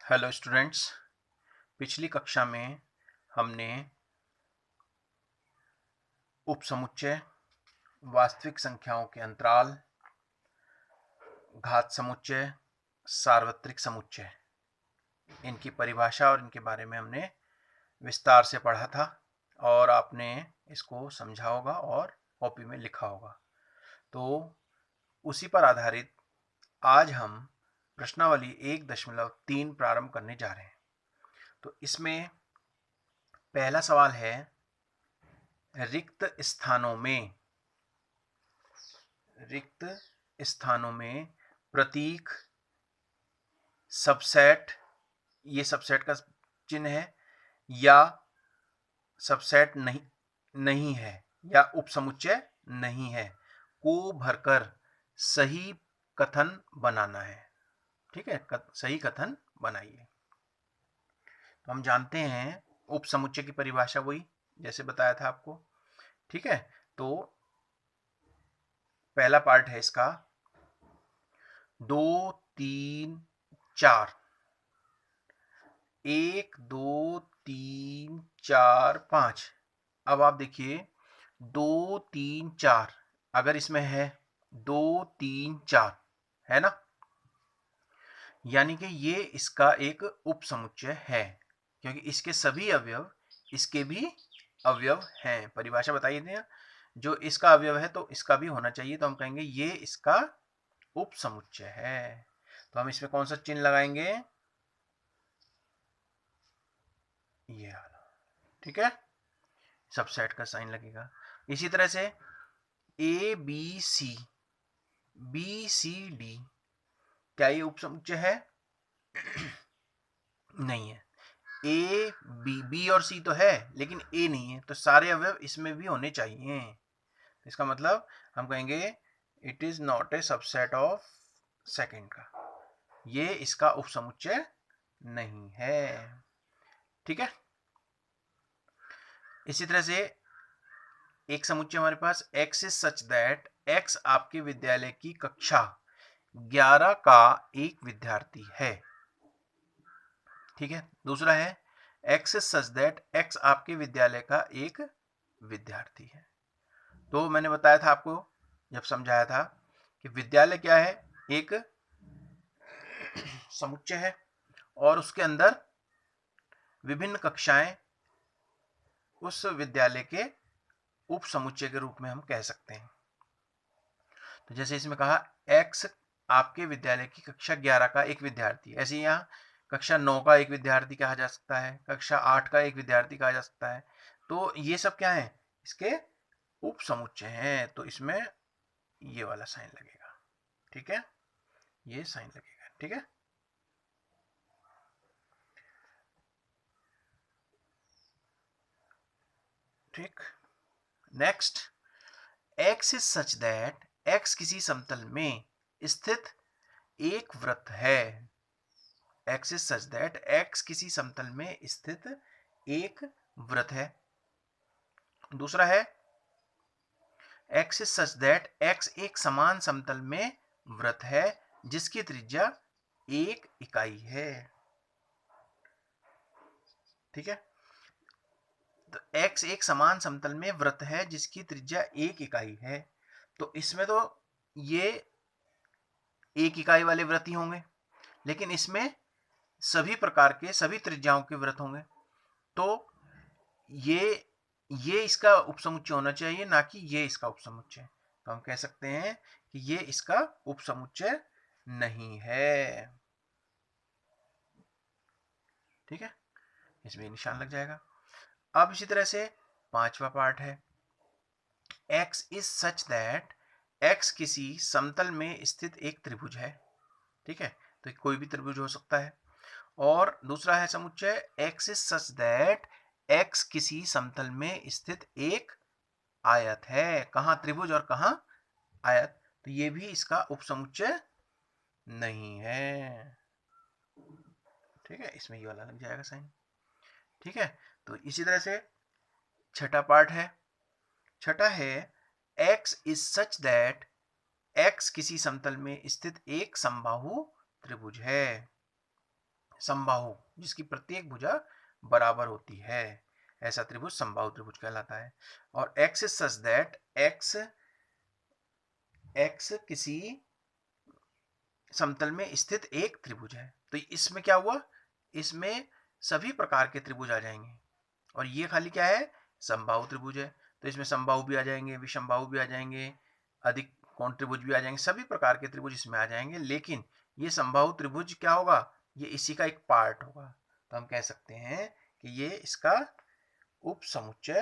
Hello students, पिछली कक्षा में हमने उपसमुच्चय, वास्तविक संख्याओं के अंतराल, घात समुच्चय, सार्वत्रिक समुच्चय, इनकी परिभाषा और इनके बारे में हमने विस्तार से पढ़ा था और आपने इसको समझा होगा और कॉपी में लिखा होगा। तो उसी पर आधारित आज हम प्रश्नावली 1.3 प्रारंभ करने जा रहे हैं। तो इसमें पहला सवाल है, रिक्त स्थानों में प्रतीक सबसेट, ये सबसेट का चिन्ह है या सबसेट नहीं है या उपसमुच्चय नहीं है, को भरकर सही कथन बनाना है। ठीक है, सही कथन बनाइए। तो हम जानते हैं उपसमुच्चय की परिभाषा वही जैसे बताया था आपको। ठीक है, तो पहला पार्ट है इसका 2 3 4, 1 2 3 4 5। अब आप देखिए 2 3 4, अगर इसमें है 2 3 4 है ना, यानी कि ये इसका एक उपसमुच्चय है, क्योंकि इसके सभी अवयव इसके भी अवयव हैं। परिभाषा बताइए ना, जो इसका अवयव है तो इसका भी होना चाहिए, तो हम कहेंगे ये इसका उपसमुच्चय है। तो हम इसमें कौन सा चिन्ह लगाएंगे? ये वाला। ठीक है, सबसेट का साइन लगेगा। इसी तरह से A B C, B C D, क्या ये उपसमुच्चय है? नहीं है। ए बी और सी तो है लेकिन ए नहीं है, तो सारे अवयव इसमें भी होने चाहिए। इसका मतलब हम कहेंगे it is not a subset of second का, ये इसका उपसमुच्चय नहीं है। ठीक है, इसी तरह से एक समुच्चय हमारे पास x is such that x आपके विद्यालय की कक्षा 11 का एक विद्यार्थी है। ठीक है, दूसरा है x is such that x आपके विद्यालय का एक विद्यार्थी है। तो मैंने बताया था आपको जब समझाया था कि विद्यालय क्या है, एक समुच्चय है और उसके अंदर विभिन्न कक्षाएं उस विद्यालय के उप समुच्चय के रूप में हम कह सकते हैं। तो जैसे इसमें कहा x आपके विद्यालय की कक्षा 11 का एक विद्यार्थी, ऐसे ही यहाँ कक्षा 9 का एक विद्यार्थी कहा जा सकता है, कक्षा 8 का एक विद्यार्थी कहा जा सकता है। तो ये सब क्या है, इसके उप समुच्चय हैं, तो इसमें ये वाला साइन लगेगा। ठीक है, ये साइन लगेगा। ठीक है, ठीक। Next, x is such that x किसी समतल में स्थित एक वृत्त है। x is such that x किसी समतल में स्थित एक वृत्त है। दूसरा है x is such that x एक समान समतल में वृत्त है जिसकी त्रिज्या 1 इकाई है। ठीक है, तो x एक समान समतल में वृत्त है जिसकी त्रिज्या 1 इकाई है। तो इसमें तो ये 1 इकाई वाले वृत्त ही होंगे, लेकिन इसमें सभी प्रकार के सभी त्रिज्याओं के वृत्त होंगे। तो ये इसका उपसमुच्चय होना चाहिए, ना कि ये इसका उपसमुच्चय। तो हम कह सकते हैं कि ये इसका उपसमुच्चय नहीं है। ठीक है, इसमें निशान लग जाएगा। अब इसी तरह से पांचवा पार्ट है, x is such that x किसी समतल में स्थित एक त्रिभुज है। ठीक है, तो कोई भी त्रिभुज हो सकता है। और दूसरा है समुच्चय x is such that x किसी समतल में स्थित एक आयत है। कहां त्रिभुज और कहां आयत, तो ये भी इसका उपसमुच्चय नहीं है। ठीक है, इसमें ये वाला लग जाएगा साइन। ठीक है, तो इसी तरह से छठा पार्ट है, छठा है x is such that x किसी समतल में स्थित एक समबाहु त्रिभुज है। समबाहु, जिसकी प्रत्येक भुजा बराबर होती है, ऐसा त्रिभुज समबाहु त्रिभुज कहलाता है। और x is such that x किसी समतल में स्थित एक त्रिभुज है। तो इसमें क्या हुआ, इसमें सभी प्रकार के त्रिभुज आ जाएंगे, और ये खाली क्या है, समबाहु त्रिभुज है। तो इसमें समबाहु भी आ जाएंगे, विषमबाहु भी आ जाएंगे, अधिक कोण त्रिभुज भी आ जाएंगे, सभी प्रकार के त्रिभुज इसमें आ जाएंगे। लेकिन ये समबाहु त्रिभुज क्या होगा, ये इसी का एक पार्ट होगा। तो हम कह सकते हैं कि ये इसका उपसमुच्चय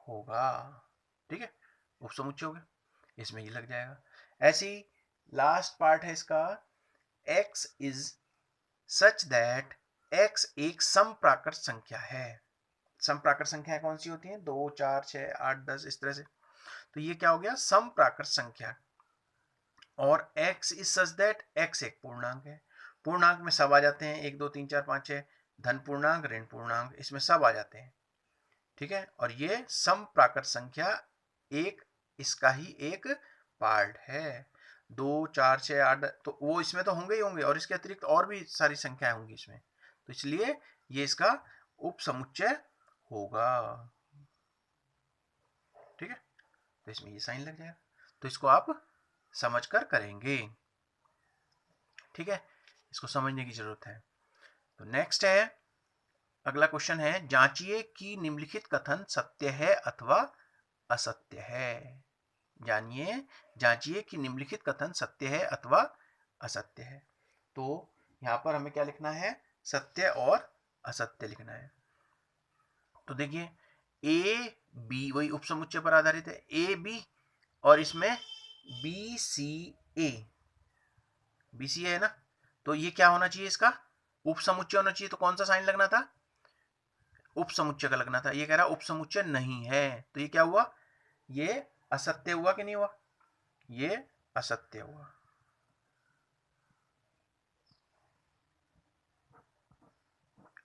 होगा। ठीक है, उपसमुच्चय हो गया, इसमें ये लग जाएगा। ऐसे ही लास्ट पार्ट है इसका, x is such that x एक समप्राकृत संख्या है। समप्राकृत संख्याएं कौन सी होती हैं, 2, 4, 6, 8, 10, इस तरह से। तो ये क्या हो गया, समप्राकृत संख्या। और x is such that x एक पूर्णांक है। पूर्णांक में सब आ जाते हैं, 1, 2, 3, 4, 5, 6, धन पूर्णांक, ऋण पूर्णांक, इसमें सब आ जाते हैं। ठीक है, और ये समप्राकृत संख्या एक इसका ही एक पार्ट है। 2, 4, 6, 8, तो वो इसमें तो होंगे ही होंगे, और इसके अतिरिक्त और भी सारी संख्याएं होंगी इसमें। तो इसलिए ये इसका उपसमुच्चय होगा। ठीक है, तो इसमें ये साइन लग जाएगा। तो इसको आप समझकर करेंगे। ठीक है, इसको समझने की जरूरत है। तो नेक्स्ट है, अगला क्वेश्चन है, जांचिए कि निम्नलिखित कथन सत्य है अथवा असत्य है। जांचिए कि निम्नलिखित कथन सत्य है अथवा असत्य है। तो यहां पर हमें क्या लिखना है, सत्य और असत्य लिखना है। तो देखिए, ए बी वही उपसमुच्चय पर आधारित है, ए बी, और इसमें बी सी ए, बी सी है ना। तो ये क्या होना चाहिए, इसका उपसमुच्चय होना चाहिए। तो कौन सा साइन लगना था, उपसमुच्चय का लगना था। ये कह रहा उपसमुच्चय नहीं है, तो ये क्या हुआ, ये असत्य हुआ कि नहीं हुआ, ये असत्य हुआ।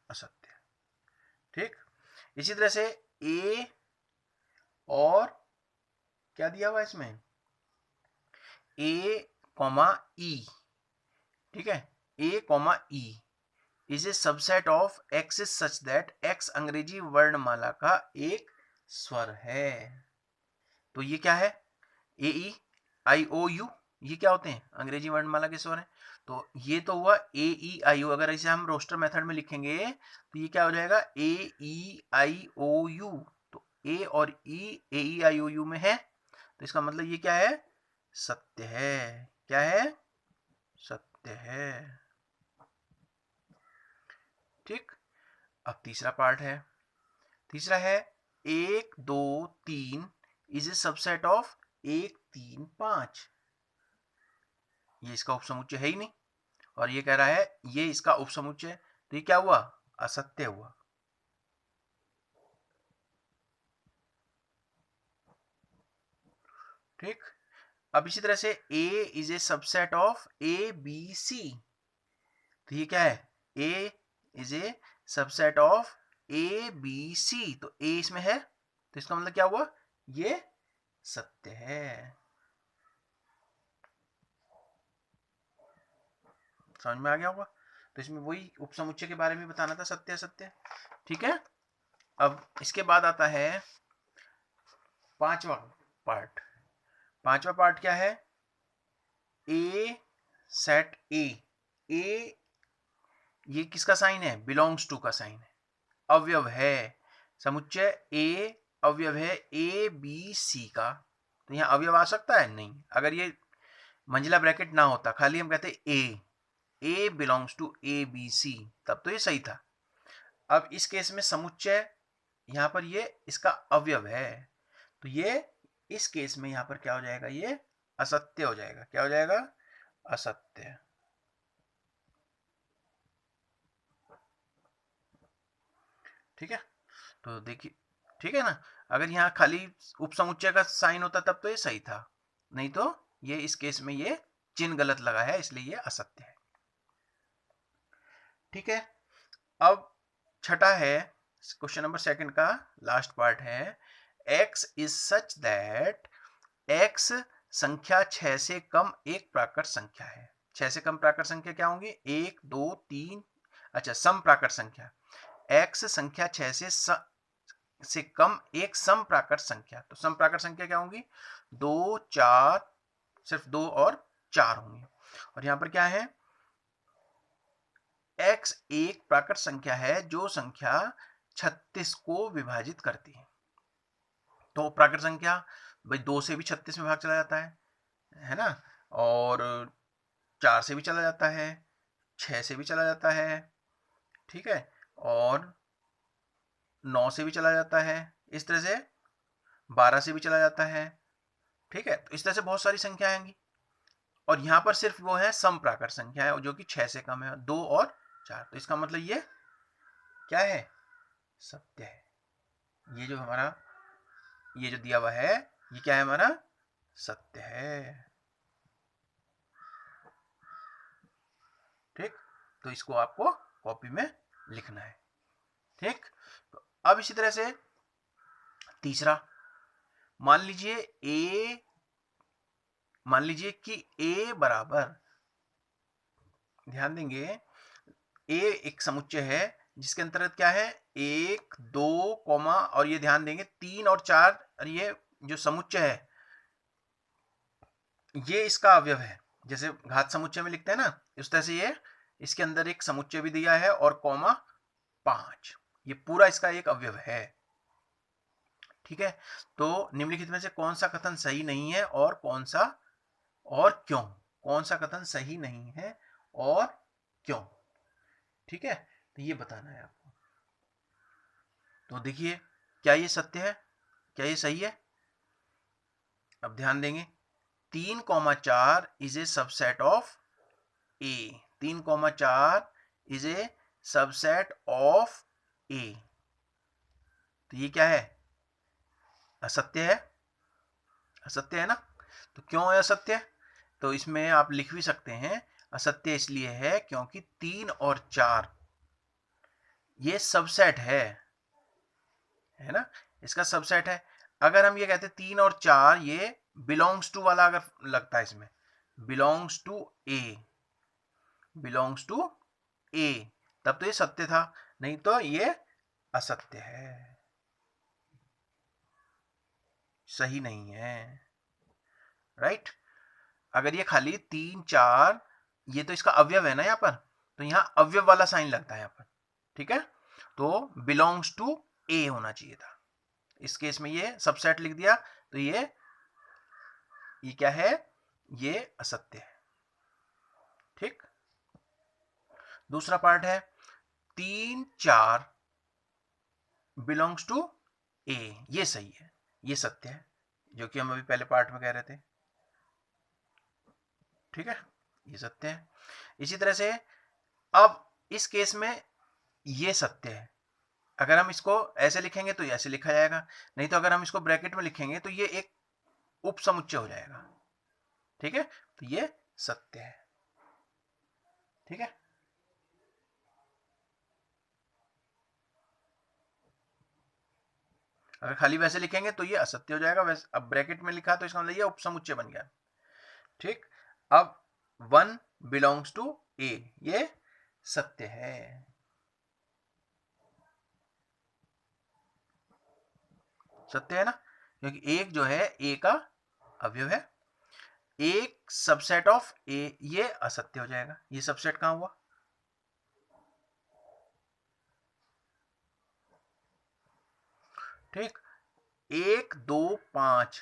असत्य। ठीक, इसी तरह से ए और क्या दिया हुआ इसमें, ए कॉमा ई। ठीक है, A comma E is a subset of X is such that X अंग्रेजी वर्णमाला का एक स्वर है। तो ये क्या है, ए ई आई ओ यू, ये क्या होते हैं, अंग्रेजी वर्णमाला के स्वर हैं। तो ये तो हुआ ए ई आई ओ। अगर इसे हम रोस्टर मेथड में लिखेंगे तो ये क्या हो जाएगा, ए ई आई ओ यू। तो ए और ई, ए ई आई ओ यू में है, तो इसका मतलब ये क्या है, सत्य है। क्या है, सत्य है। ठीक, अब तीसरा पार्ट है। तीसरा है, 1, 2, 3 इज ए सबसेट ऑफ 1, 3, 5। ये इसका उपसमुच्चय है ही नहीं, और ये कह रहा है ये इसका उपसमुच्चय। तो ये क्या हुआ, असत्य हुआ। ठीक, अब इसी तरह से A is a subset of A B C. तो ये क्या है, A is a subset of A B C. तो A इसमें है, तो इसका मतलब क्या हुआ, ये सत्य है। समझ में आ गया होगा। तो इसमें वही उपसमुच्चय के बारे में बताना था, सत्य असत्य। ठीक है, अब इसके बाद आता है पांचवा पार्ट। पांचवा पार्ट क्या है, ए सेट ए। ए ये किसका साइन है, बिलोंग्स टू का साइन है, अवयव है। समुच्चय ए अवयव है ए बी सी का। तो यहां अवयव आ सकता है, नहीं। अगर ये मंजिला ब्रैकेट ना होता, खाली हम कहते A belongs to A B C, तब तो ये सही था। अब इस केस में समुच्चय यहां पर ये इसका अवयव है, तो ये इस केस में यहां पर क्या हो जाएगा, ये असत्य हो जाएगा। क्या हो जाएगा, असत्य। ठीक है, तो देखिए, ठीक है ना। अगर यहाँ खाली उपसमुच्चय का साइन होता तब तो ये सही था, नहीं तो ये इस केस में ये चिन्ह गलत लगा है, इसलिए ये असत्य है। ठीक है, अब छठा है, क्वेश्चन नंबर 2 का लास्ट पार्ट है, x is such that x संख्या 6 से कम एक प्राकृत संख्या है। 6 से कम प्राकृत संख्या क्या होंगी? 1 2 3। अच्छा, सम प्राकृत संख्या, x संख्या 6 से कम एक सम प्राकृत संख्या। तो सम प्राकृत संख्या क्या होंगी? 2 4, सिर्फ 2 और 4 होंगी। और यहां पर क्या है? x एक प्राकृत संख्या है जो संख्या 36 को विभाजित करती है। तो प्राकृत संख्या भाई 2 से भी 36 में भाग चला जाता है ना, और 4 से भी चला जाता है, 6 से भी चला जाता है, ठीक है, और 9 से भी चला जाता है, इस तरह से 12 से भी चला जाता है, ठीक है। तो इस तरह से बहुत सारी संख्या आएंगी, और यहां पर सिर्फ वो है सम प्राकृत संख्या है जो कि 6 से कम है, 2 और 4। तो इसका मतलब ये क्या है? सत्य है। ये जो हमारा ये जो दिया हुआ है ये क्या है? हमारा सत्य है। ठीक, तो इसको आपको कॉपी में लिखना है। ठीक, तो अब इसी तरह से तीसरा, मान लीजिए कि a बराबर, ध्यान देंगे, a एक समुच्चय है जिसके अंतर्गत क्या है? 1 2 कॉमा, और ये ध्यान देंगे 3 और 4, और ये जो समुच्चय है ये इसका अवयव है। जैसे घात समुच्चय में लिखते हैं ना, इस तरह से ये इसके अंदर एक समुच्चय भी दिया है, और कॉमा 5, ये पूरा इसका एक अवयव है। ठीक है, तो निम्नलिखित में से कौन सा कथन सही नहीं है और कौन सा, और क्यों? कौन सा कथन सही नहीं है और क्यों? ठीक है, तो ये बताना है आपको। तो देखिए, क्या ये सत्य है? क्या ये सही है? अब ध्यान देंगे, 3,4 is a subset of A. 3,4 is a subset of A. तो ये क्या है? असत्य है। असत्य है ना? तो क्यों है असत्य? तो इसमें आप लिख भी सकते हैं, असत्य इसलिए है क्योंकि 3 और 4 ये सबसेट है ना, इसका सबसेट है। अगर हम ये कहते 3 और 4 ये बिलोंग्स टू वाला अगर लगता है, इसमें belongs to A, belongs to A, तब तो ये सत्य था, नहीं तो ये असत्य है, सही नहीं है। राइट, अगर ये खाली 3 4, ये तो इसका अवयव है ना यहाँ पर, तो यहाँ अवयव वाला साइन लगता है यहाँ पर। ठीक है, तो बिलोंग्स टू ए होना चाहिए था। इस केस में ये सबसेट लिख दिया, तो ये क्या है? ये असत्य है। ठीक, दूसरा पार्ट है 3 4 बिलोंग्स टू ए, ये सही है, ये सत्य है, जो कि हम अभी पहले पार्ट में कह रहे थे। ठीक है, ये सत्य है। इसी तरह से अब इस केस में ये सत्य है। अगर हम इसको ऐसे लिखेंगे तो ऐसे लिखा जाएगा, नहीं तो अगर हम इसको ब्रैकेट में लिखेंगे तो ये एक उपसमुच्चय हो जाएगा। ठीक है, तो ये सत्य है। ठीक है, अगर खाली वैसे लिखेंगे तो ये असत्य हो जाएगा। वैसे अब ब्रैकेट में लिखा तो इसका मतलब ये उपसमुच्चय बन गया। ठीक, अब 1 बिलोंग्स टू ए, ये सत्य है। सत्य है ना, क्योंकि एक जो है ए का अवयव है। एक सबसेट ऑफ ए, ये असत्य हो जाएगा। ये सबसेट कहां हुआ? ठीक, 1 2 5,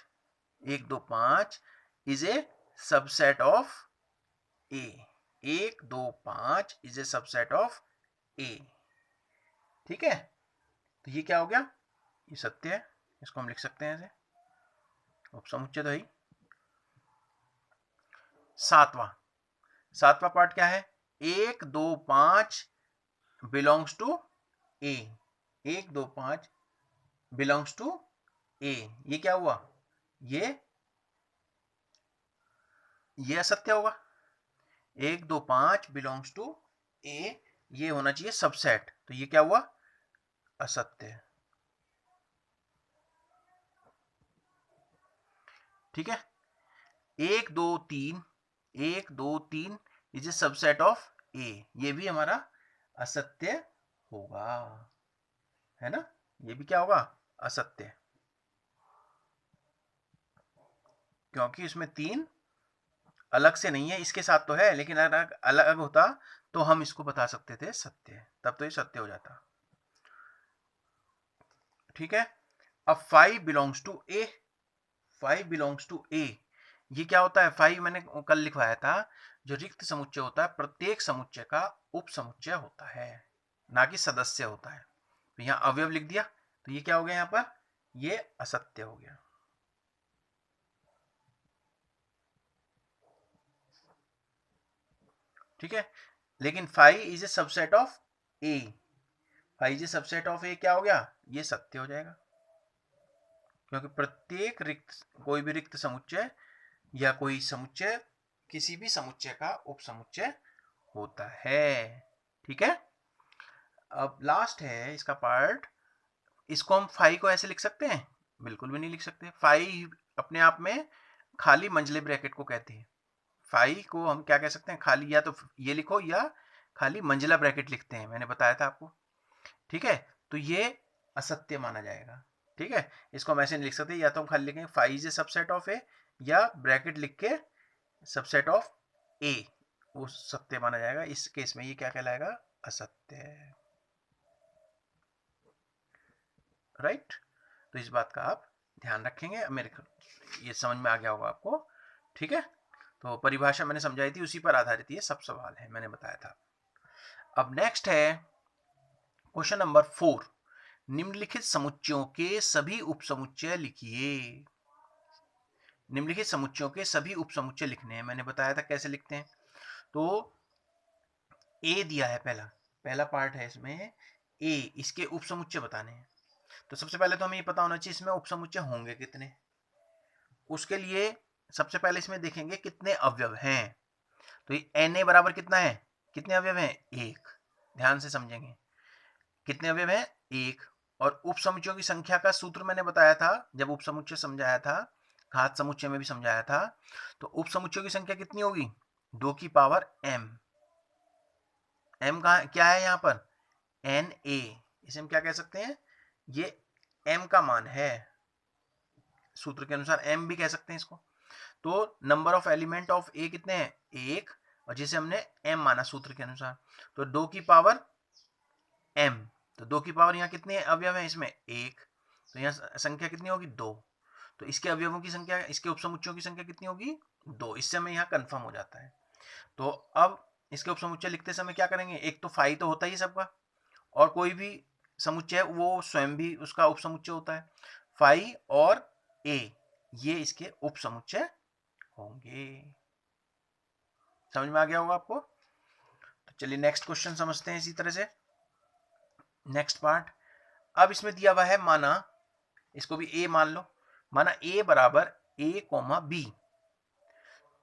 1 2 5 is a subset of A. 1 2 5 is a subset of A. ठीक है, तो ये क्या हो गया? ये सत्य है, इसको हम लिख सकते हैं ऐसे, उपसमुच्चय तो है ही। सातवां पार्ट क्या है? 1 2 5 belongs to A. 1 2 5 belongs to A, ये क्या हुआ? ये असत्य होगा। 1 2 5 बिलोंग्स टू ए, ये होना चाहिए सबसेट, तो ये क्या हुआ? असत्य। ठीक है, 1 2 3, 1 2 3 इज ए सबसेट ऑफ ए, ये भी हमारा असत्य होगा, है ना, ये भी क्या होगा, असत्य, क्योंकि इसमें 3 अलग से नहीं है, इसके साथ तो है, लेकिन अगर अलग होता तो हम इसको बता सकते थे सत्य, तब तो ये सत्य हो जाता। ठीक है, अब 5 belongs to A, 5 belongs to A, ये क्या होता है, 5 मैंने कल लिखवाया था, जो रिक्त समुच्चय होता है प्रत्येक समुच्चय का उप समुच्चय होता है, ना कि सदस्य होता है। तो यहाँ अवयव लिख दिया, तो ये क्या हो गया, यहाँ पर ये असत्य हो गया। ठीक है, लेकिन 5 is a subset of A, 5 is a subset of A क्या हो गया, ये सत्य हो जाएगा, क्योंकि प्रत्येक रिक्त, कोई भी रिक्त समुच्चय या कोई समुच्चय किसी भी समुच्चय का उप समुच्चय होता है। ठीक है, अब लास्ट है इसका पार्ट, इसको हम 5 को ऐसे लिख सकते हैं, बिल्कुल भी नहीं लिख सकते। 5 अपने आप में खाली मंझले ब्रैकेट को कहते हैं, 5 को हम क्या कह सकते हैं, खाली, या तो ये लिखो या खाली मंझला ब्रैकेट लिखते हैं, मैंने बताया था आपको। ठीक है, तो ये असत्य माना जाएगा। ठीक है, इसको हम ऐसे नहीं लिख सकते, या तो हम खाली लिखेंगे 5 इज ए सबसेट ऑफ ए, या ब्रैकेट लिख के सबसेट ऑफ ए, वो सत्य माना जाएगा। इस केस में ये क्या कहलाएगा, असत्य है। राइट, तो इस बात का आप ध्यान रखेंगे, मेरे ये समझ में आ गया होगा आपको। ठीक है, तो परिभाषा मैंने समझाई थी, उसी पर आधारित ये सब सवाल है, मैंने बताया था। अब नेक्स्ट है क्वेश्चन नंबर 4, निम्नलिखित समुच्चयों के सभी उपसमुच्चय लिखिए। निम्नलिखित समुच्चयों के सभी उपसमुच्चय लिखने हैं, मैंने बताया था कैसे लिखते हैं। तो ए दिया है, पहला पार्ट है इसमें ए, इसके उपसमुच्चय बताने हैं। तो सबसे पहले तो हमें ये पता होना चाहिए इसमें उपसमुच्चय होंगे कितने। उसके लिए सबसे पहले इसमें देखेंगे कितने अवयव हैं। तो ये Na बराबर कितना है, कितने अवयव हैं, 1, ध्यान से समझेंगे, कितने अवयव हैं, 1। और उपसमुच्चयों की संख्या का सूत्र मैंने बताया था जब उपसमुच्चय समझाया था, घात समुच्चय में भी समझाया था। तो उपसमुच्चयों की संख्या कितनी होगी, 2 की पावर m। m का क्या है यहाँ पर, Na, इसे हम क्या कह सकते हैं, ये m का मान है, सूत्र के अनुसार m भी कह सकते हैं इसको। तो नंबर ऑफ एलिमेंट ऑफ ए कितने हैं, 1, और जिसे हमने m माना सूत्र के अनुसार, तो 2 की पावर m। तो 2 की पावर यहाँ कितने अवयव हैं इसमें, 1, तो यहाँ संख्या कितनी होगी, 2। तो इसके अवयवों की संख्या, इसके उपसमुच्चयों की संख्या कितनी होगी, 2। इससे हमें यहाँ कंफर्म हो जाता है। तो अब इसके उपसमुच्चय लिखते समय क्या करेंगे, एक तो फाई तो होता ही सबका, और कोई भी समुच्चय वो स्वयं भी उसका उपसमुच्चय होता है। फाई और ए, ये इसके उपसमुच्चय होंगे। समझ में आ गया होगा आपको। तो चलिए नेक्स्ट क्वेश्चन समझते हैं इसी तरह से, नेक्स्ट पार्ट। अब इसमें दिया हुआ है, माना इसको भी ए मान लो, माना ए बराबर ए कोमा बी,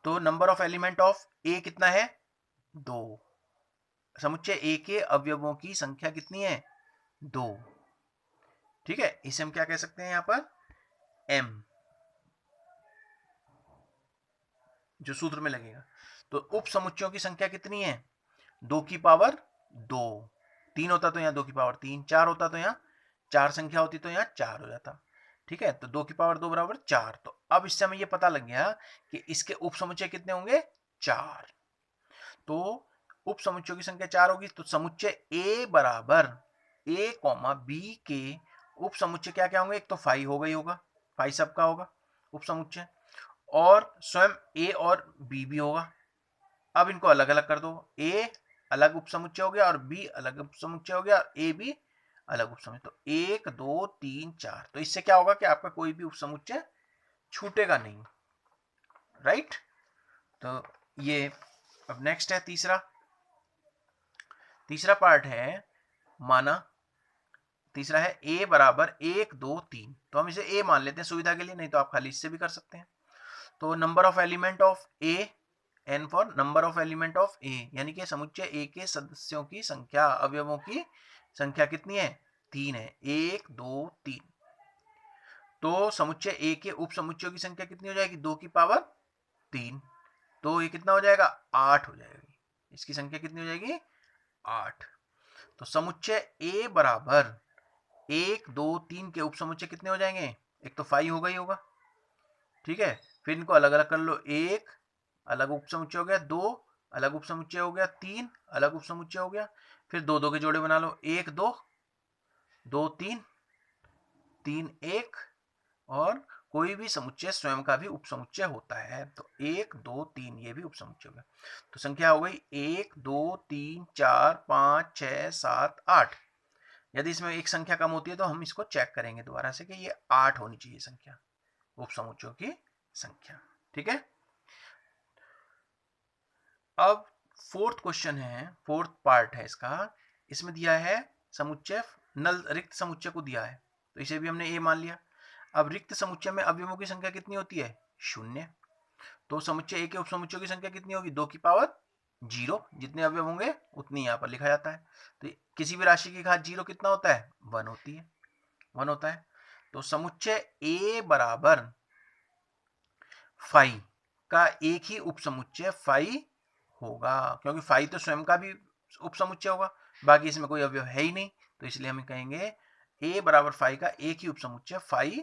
तो नंबर ऑफ एलिमेंट ऑफ ए कितना है, 2। समुच्चय ए के अवयवों की संख्या कितनी है, 2। ठीक है, इसे हम क्या कह सकते हैं यहाँ पर, m, जो सूत्र में लगेगा। तो उप समुच्चयों की संख्या कितनी है, 2 की पावर 2। 3 होता तो यहाँ 2 की पावर 3, 4 होता तो यहाँ 4 संख्या होती तो यहाँ 4 हो जाता। ठीक है, तो 2 की पावर 2 बराबर 4। तो अब इससे हमें ये पता लग गया कि इसके उप समुच्चय कितने होंगे, 4। तो उप समुच्चयों की संख्या 4 होगी, तो समुच्चय ए बराबर ए कॉमा बी के उप समुच्चय क्या क्या होंगे, एक तो फाई हो गई होगा, फाई सबका होगा उप समुच्चय, और स्वयं ए और बी भी होगा। अब इनको अलग अलग कर दो, ए अलग उप समुच्चय हो गया और बी अलग उप समुच्चय हो गया और ए भी अलग उप समुच्चय। तो 1 2 3 4, तो इससे क्या होगा कि आपका कोई भी उप समुच्चय छूटेगा नहीं। राइट, तो ये अब नेक्स्ट है तीसरा पार्ट है, माना तीसरा है ए बराबर 1 2 3, तो हम इसे ए मान लेते हैं सुविधा के लिए, नहीं तो आप खाली इससे भी कर सकते हैं। तो number of element of A, N for number of element of A, यानी कि समुच्चय ए के सदस्यों की संख्या, अवयवों की संख्या कितनी है, 3 है, 1 2 3। तो समुच्चय ए के उप समुच्चयों की संख्या कितनी हो जाएगी, 2 की पावर 3, तो ये कितना हो जाएगा, 8 हो जाएगी। इसकी संख्या कितनी हो जाएगी 8। तो समुच्चय ए बराबर 1 2 3 के उपसमुच्चय कितने हो जाएंगे, एक तो 5 होगा ही होगा, ठीक है। फिर इनको अलग अलग कर लो, 1 अलग उपसमुच्चय हो गया, 2 अलग उपसमुच्चय हो गया, 3 अलग उपसमुच्चय हो गया, फिर 2 2 के जोड़े बना लो, 1 2 2 3 3 1, और कोई भी समुच्चय स्वयं का भी उपसमुच्चय होता है, तो 1 2 3 ये भी उपसमुच्चय हो गया। तो संख्या हो गई 1 2 3 4 5 6 7 8। यदि इसमें एक संख्या कम होती है तो हम इसको चेक करेंगे दोबारा से कि ये 8 होनी चाहिए संख्या, उपसमुच्चयों की संख्या, ठीक है। अब फोर्थ क्वेश्चन है, फोर्थ पार्ट है इसका। इसमें दिया है समुच्चय नल रिक्त समुच्चय को दिया है, तो इसे भी हमने ए मान लिया। अब रिक्त समुच्चय में अवयवों की संख्या कितनी होती है 0। तो समुच्चय ए के उपसमुच्चयों की संख्या कितनी होगी 2 की पावर 0, जितने अवयव होंगे उतनी यहाँ पर लिखा जाता है। तो किसी भी राशि की घात 0 कितना होता है 1 होती है, 1 होता है। तो समुच्चय ए बराबर 5 का एक ही उपसमुच्चय 5 होगा, क्योंकि 5 तो स्वयं का भी उपसमुच्चय होगा, बाकी इसमें कोई अवयव है ही नहीं, तो इसलिए हम कहेंगे a बराबर 5 का एक ही उपसमुच्चय 5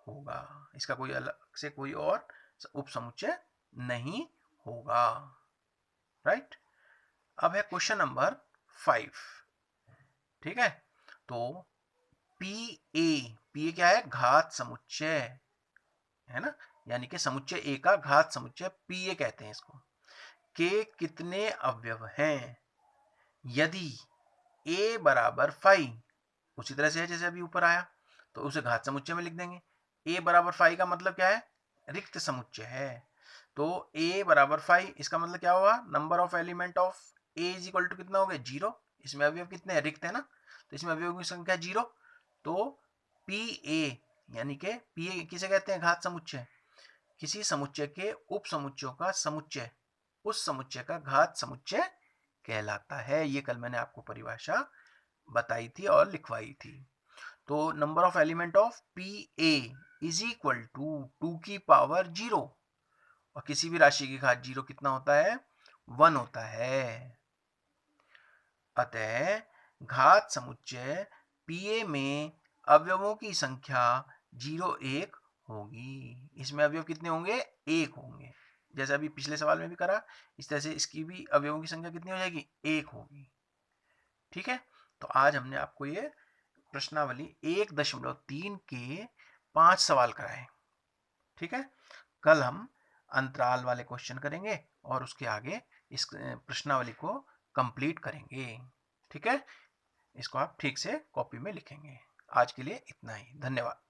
होगा, इसका कोई अलग से कोई और उपसमुच्चय नहीं होगा, राइट। अब है क्वेश्चन नंबर 5, ठीक है। तो पी ए क्या है घात समुच्चय है ना, यानी कि समुच्चय ए का घात समुच्चय पी ए कहते हैं इसको, के कितने अवयव हैं। यदि a बराबर 5, उसी तरह से है जैसे अभी ऊपर आया, तो उसे घात समुच्चय में लिख देंगे। a बराबर 5 का मतलब क्या है रिक्त समुच्चय है, तो a बराबर 5 इसका मतलब क्या हुआ number of element of a is equal to कितना हो गया 0। इसमें अवयव कितने हैं रिक्त है ना, तो इसमें अवयव की संख्या 0। तो पी ए यानी कि पी ए किसे कहते हैं घात समुच्चय, किसी समुच्चय के उप समुच्चयों का समुच्चय उस समुच्चय का घात समुच्चय कहलाता है। ये कल मैंने आपको परिभाषा बताई थी और लिखवाई थी। तो number of element of P A is equal to 2 की पावर 0, और किसी भी राशि की घात 0 कितना होता है 1 होता है। अतः घात समुच्चय पीए में अवयवों की संख्या 0 1 होगी। इसमें अवयव कितने होंगे 1 होंगे, जैसे अभी पिछले सवाल में भी करा, इस तरह से इसकी भी अवयवों की संख्या कितनी हो जाएगी 1 होगी, ठीक है। तो आज हमने आपको ये प्रश्नावली 1.3 के 5 सवाल कराए, ठीक है। कल हम अंतराल वाले क्वेश्चन करेंगे और उसके आगे इस प्रश्नावली को कंप्लीट करेंगे, ठीक है। इसको आप ठीक से कॉपी में लिखेंगे। आज के लिए इतना ही, धन्यवाद।